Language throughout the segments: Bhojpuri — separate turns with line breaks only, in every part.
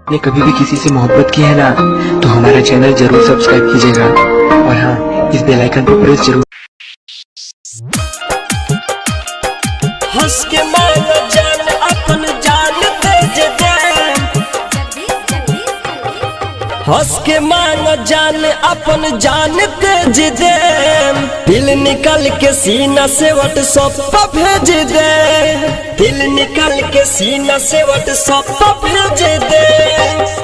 आपने कभी भी किसी से मोहब्बत की है ना, तो हमारा चैनल जरूर सब्सक्राइब कीजिएगा और हाँ, इस बेल आइकन पर प्रेस जरूर।
हंस के मानो जान अपन जान दे दे, हंस के मानो जान अपन जान तेज दे, दिल निकल के सीना से व्हाट्सएप पर भेज दे, दिल निकल के सीना से व्हाट्सएप पर भेज दे।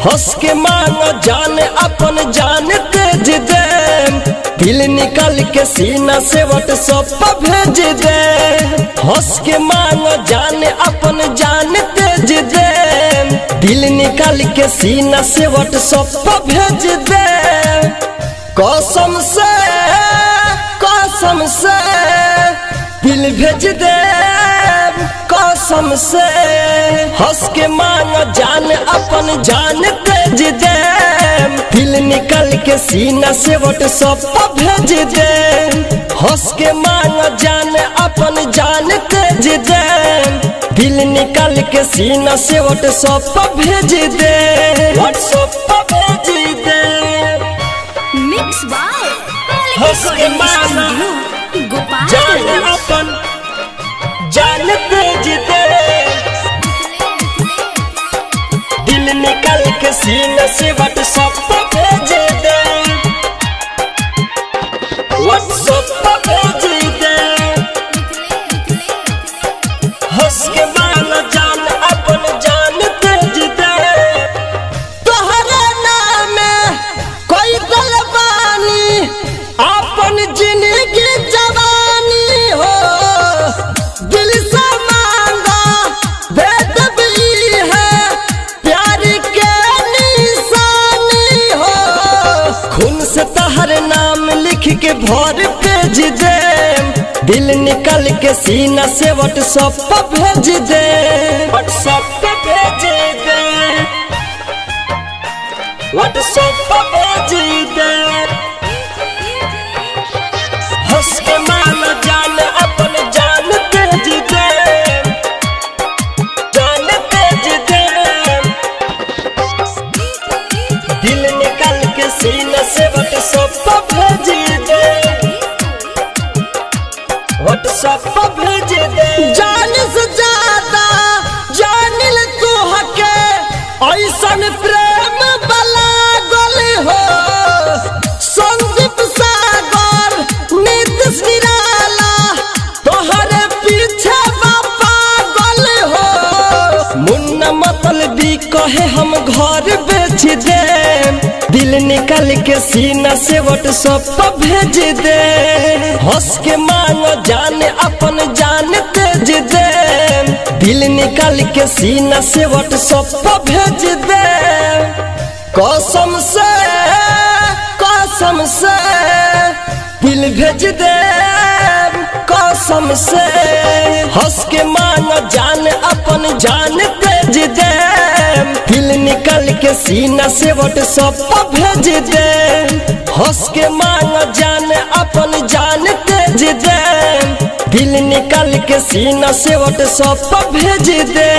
हंस के मानो जान अपन जान तेज दे, दिल निकल के सीना से व्हाट्सएप पर भेज दे। हंस के मानो जान अपन जान तेज दे, दिल निकाल के सीना से व्हाट्सएप पर भेज दे। कसम से दिल भेज दे, कसम से। हंस के मानो जान अपन जान तेज दे, दिल निकाल के सीना से व्हाट्सएप पर भेज दे। हंस के मानो जान अपन जान तेज दे, दिल निकाल के सीना से व्हाट्सएप पर भेज दे, व्हाट्सएप पर भेज दे।
मिक्स बाय
हंस के मानो जान अपन जान तेज दे, दिल निकाल के सीना से व्हाट्सएप पर भेज दे, व्हाट्सएप पर भेज दे। हंस के मानो जान अपन जान तेज दे, तोहरे नाम कोई गलबानी अपन जिंदगी जवानी हो, दिल से मांगा दे दबी है प्यार के निशानी हो। खून से तोहरे नाम लिख के भर भेज दे, दिल निकल के सीना से व्हाट्सएप पर भेज दे, व्हाट्सएप पर भेज दे, व्हाट्सएप पर भेज दे। हंस के मानो जान अपन जान तेज दे, जान तेज दे, दिल निकल के सीना से व्हाट्सएप पर भेज दे, व्हाट्सएप पर भेज दे। जान से ज्यादा जानिल तू हके, ऐसन प्रेम बला गल हो। संदीप सागर नीतीश निराला तोहरे पीछे पागल हो। मुन्ना मतलबी कहे हम घर बेच दे, दिल निकल के सीना से व्हाट्सएप पर भेज दे। हंस के मानो जान अपन जान तेज दे, दिल निकल के सीना से व्हाट्सएप पर भेज दे। कसम से दिल भेज दे, कसम से। हंस के मानो जान अपन जान तेज दे, दिल निकल के सीना से व्हाट्सएप पर भेज दे। हंस के मानो जान अपन जान तेज दे, दिल निकल के सीना से व्हाट्सएप पर भेज दे।